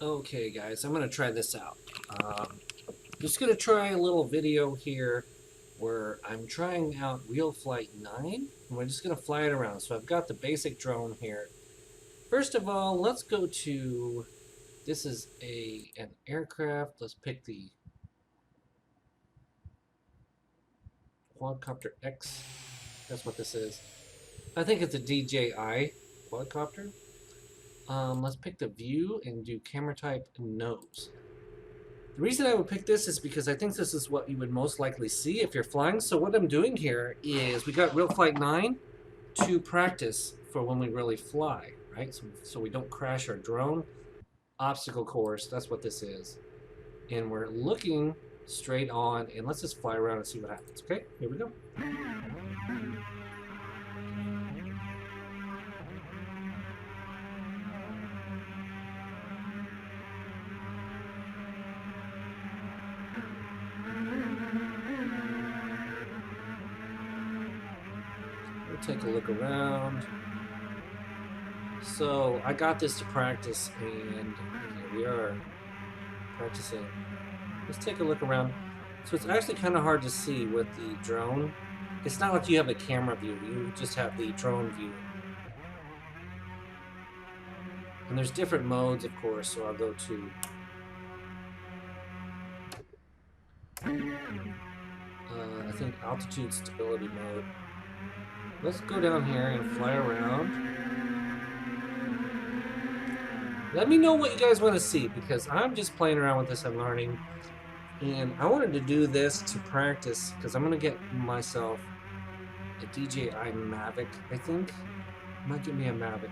Okay guys, I'm gonna try this out. Just gonna try a little video here where I'm trying out RealFlight 9 and we're just gonna fly it around. So I've got the basic drone here. First of all, let's go to, this is an aircraft. Let's pick the quadcopter X. That's what this is. I think it's a DJI quadcopter. Let's pick the view and do camera type nose. The reason I would pick this is because I think this is what you would most likely see if you're flying. So what I'm doing here is we got RealFlight 9 to practice for when we really fly, right? So we don't crash our drone. Obstacle course, that's what this is. And we're looking straight on, and let's just fly around and see what happens, okay? Here we go. We'll take a look around. So I got this to practice, and here we are practicing. Let's take a look around. So it's actually kind of hard to see with the drone. It's not like you have a camera view, you just have the drone view. And there's different modes, of course, so I'll go to I think altitude stability mode. Let's go down here and fly around. Let me know what you guys want to see, because I'm just playing around with this and learning. And I wanted to do this to practice, because I'm going to get myself a DJI Mavic, I think. Might get me a Mavic.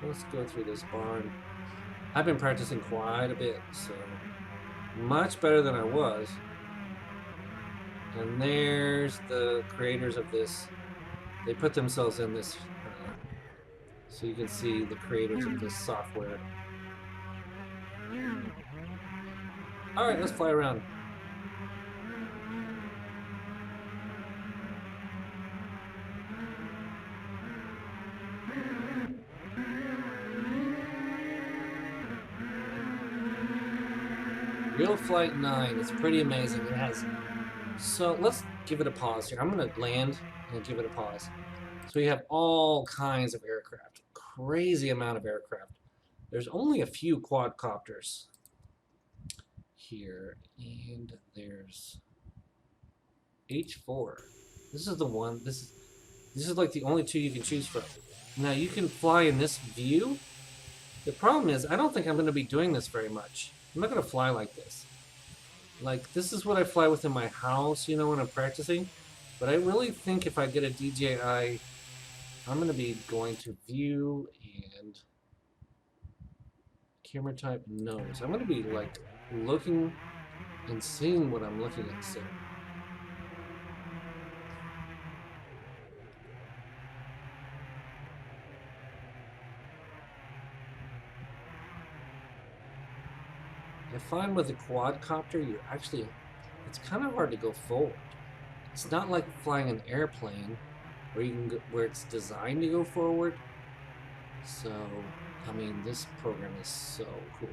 Let's go through this barn. I've been practicing quite a bit, so much better than I was. And there's the creators of this. They put themselves in this, so you can see the creators of this software. Alright, let's fly around. RealFlight 9, it's pretty amazing. It has, so let's give it a pause here. I'm going to land and give it a pause. So we have all kinds of aircraft, crazy amount of aircraft. There's only a few quadcopters here, and there's H4. This is the one. This is like the only two you can choose from. Now you can fly in this view. The problem is I don't think I'm going to be doing this very much. I'm not going to fly like this. Like, this is what I fly with in my house, you know, when I'm practicing. But I really think if I get a DJI, I'm going to be going to view and camera type nose. I'm going to be, like, looking and seeing what I'm looking at. So I find with a quadcopter, you're actually, it's kind of hard to go forward. It's not like flying an airplane where you can go, where it's designed to go forward. So, I mean, this program is so cool.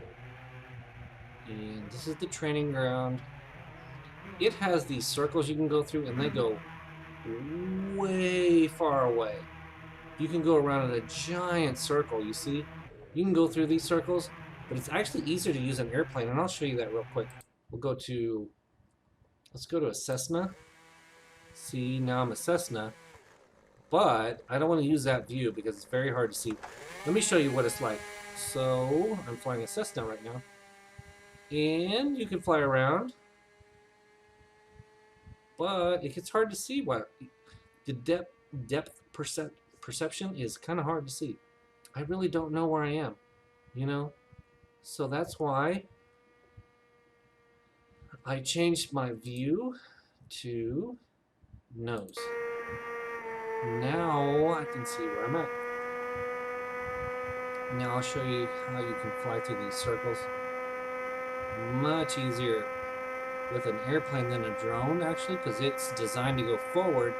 And this is the training ground. It has these circles you can go through, and they go way far away. You can go around in a giant circle, you see? You can go through these circles, but it's actually easier to use an airplane, and I'll show you that real quick. We'll go to, let's go to a Cessna. See, now I'm a Cessna, but I don't want to use that view because it's very hard to see. Let me show you what it's like. So, I'm flying a Cessna right now, and you can fly around, but it gets hard to see what the depth perception is kind of hard to see. I really don't know where I am, you know? So that's why I changed my view to nose. Now I can see where I'm at. Now I'll show you how you can fly through these circles. Much easier with an airplane than a drone, actually, because it's designed to go forward.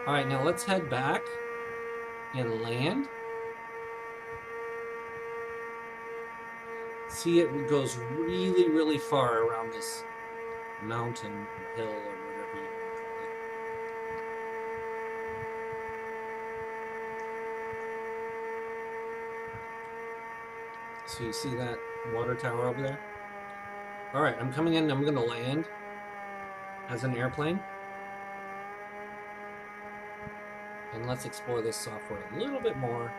Alright, now let's head back and land. See, it goes really, really far around this mountain or hill or whatever you want to call it. So you see that water tower over there? Alright, I'm coming in. I'm going to land as an airplane. And let's explore this software a little bit more.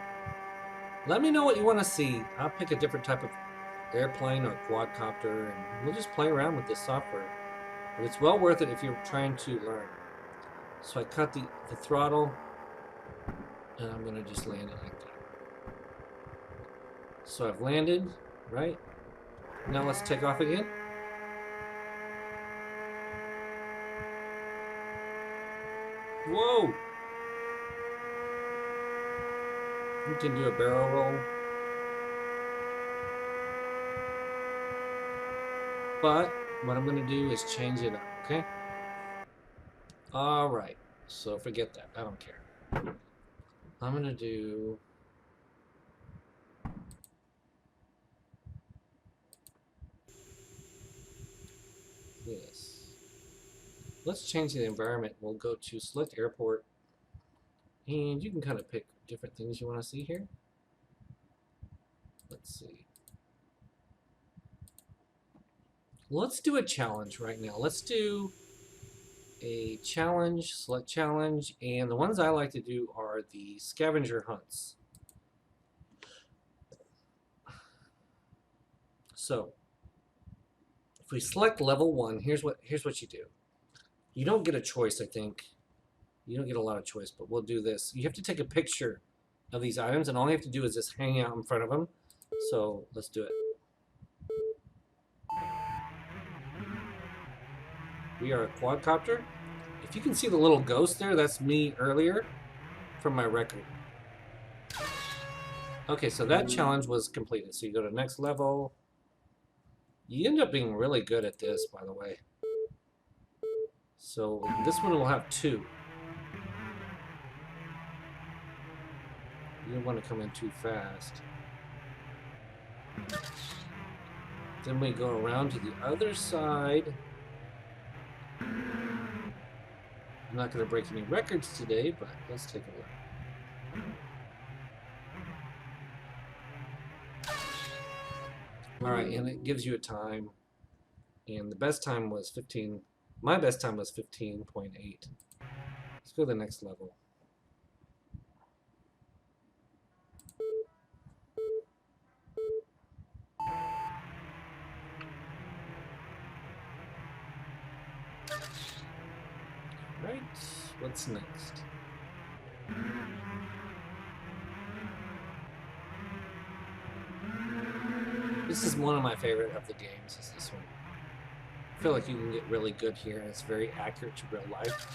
Let me know what you want to see. I'll pick a different type of airplane or quadcopter, and we'll just play around with this software. But it's well worth it if you're trying to learn. So I cut the throttle, and I'm going to just land it like that. So I've landed, right? Now let's take off again. Whoa! We can do a barrel roll. But what I'm going to do is change it up, okay? Alright, so forget that. I don't care. I'm going to do... this. Let's change the environment. We'll go to select airport, and you can kind of pick different things you want to see here. Let's see. Let's do a challenge right now. Let's do a challenge, select challenge, and the ones I like to do are the Scavenger Hunts. So, if we select level 1, here's what you do. You don't get a choice, I think. You don't get a lot of choice, but we'll do this. You have to take a picture of these items, and all you have to do is just hang out in front of them. So, let's do it. We are a quadcopter. If you can see the little ghost there, that's me earlier from my record. Okay, so that challenge was completed. So you go to next level. You end up being really good at this, by the way. So this one will have 2. You don't want to come in too fast. Then we go around to the other side. I'm not going to break any records today, but let's take a look. Alright, and it gives you a time. And the best time was 15. My best time was 15.8. Let's go to the next level. Right, what's next? This is one of my favorite of the games, is this one. I feel like you can get really good here, and it's very accurate to real life.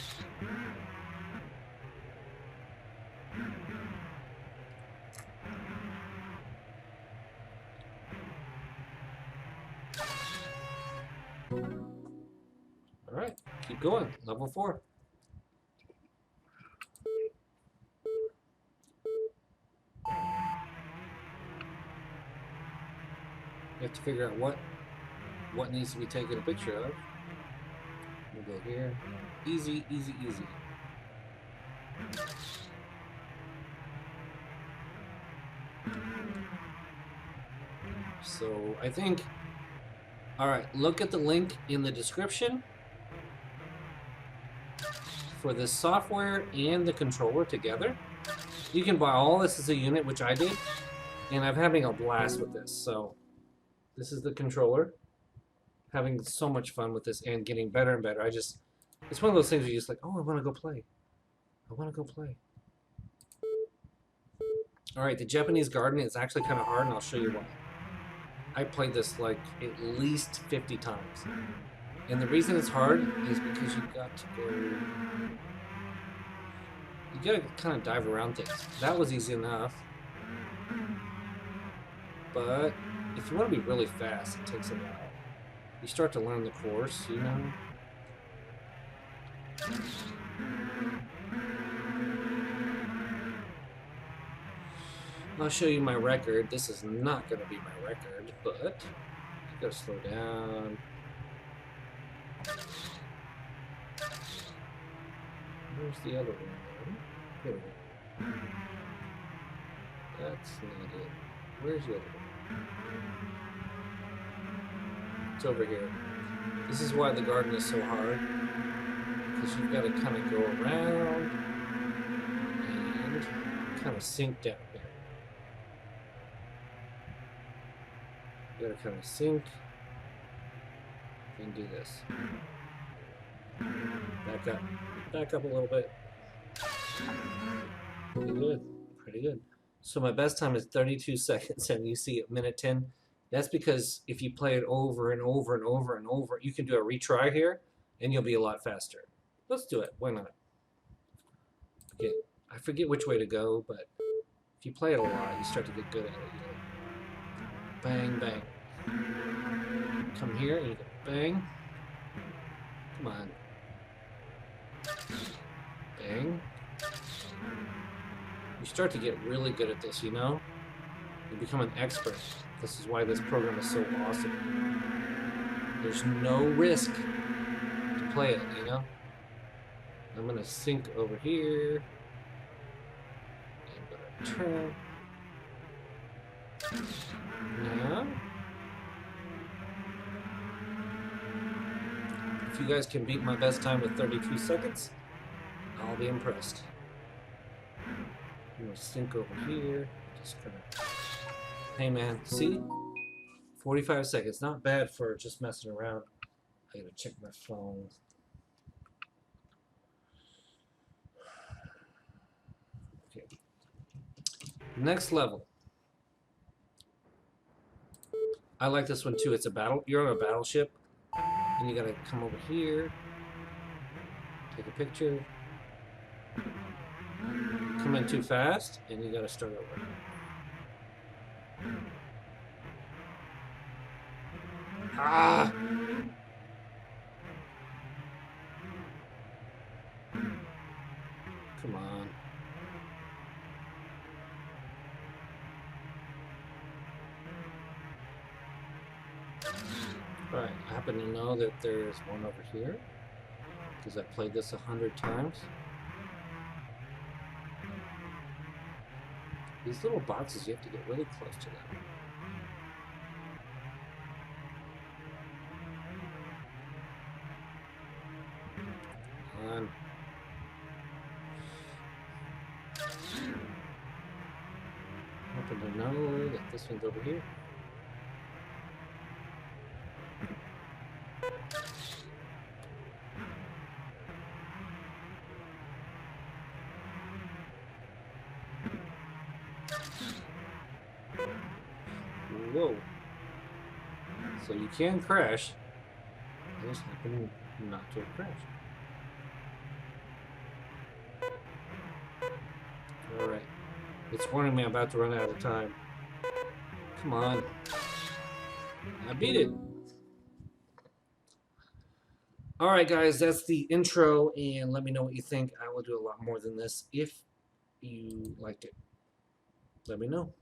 Alright, keep going. Level 4. You have to figure out what needs to be taken a picture of. We'll go here. Easy, easy, easy. So I think, alright, look at the link in the description for this software and the controller together. You can buy all this as a unit, which I did, and I'm having a blast with this. So this is the controller. Having so much fun with this and getting better and better. It's one of those things where you're just like, oh, I want to go play. I want to go play. Alright, the Japanese garden is actually kind of hard, and I'll show you why. I played this like at least 50 times. And the reason it's hard is because you've got to go... You gotta kind of dive around things. That was easy enough. But if you want to be really fast, it takes a while. You start to learn the course, you know. I'll show you my record. This is not going to be my record, but I gotta slow down. Where's the other one? Here we go. That's not it. Where's the other one? It's over here. This is why the garden is so hard, because you've got to kind of go around and kind of sink down here. You got to kind of sink and do this. Back up a little bit. Pretty good, pretty good. So my best time is 32 seconds, and you see at minute 10. That's because if you play it over and over and over and over, you can do a retry here, and you'll be a lot faster. Let's do it. Why not? Okay, I forget which way to go, but if you play it a lot, you start to get good at it. You go bang, bang. Come here, and you go bang. Come on. Bang. You start to get really good at this, you know? You become an expert. This is why this program is so awesome. There's no risk to play it, you know? I'm gonna sink over here. I'm gonna turn. Now, if you guys can beat my best time with 32 seconds, I'll be impressed. I'm gonna sink over here. Just gonna. Hey man, see? 45 seconds. Not bad for just messing around. I gotta check my phone. Okay. Next level. I like this one too. It's a battle. You're on a battleship, and you gotta come over here, take a picture. Come in too fast, and you gotta start over. Ah! Come on. Alright, I happen to know that there's one over here, because I've played this 100 times. These little boxes, you have to get really close to them. Come on. I happen to know that this one's over here. Whoa. So you can crash. I just happen not to have crashed. Alright. It's warning me I'm about to run out of time. Come on. I beat it. Alright guys, that's the intro, and let me know what you think. I will do a lot more than this if you liked it. Let me know.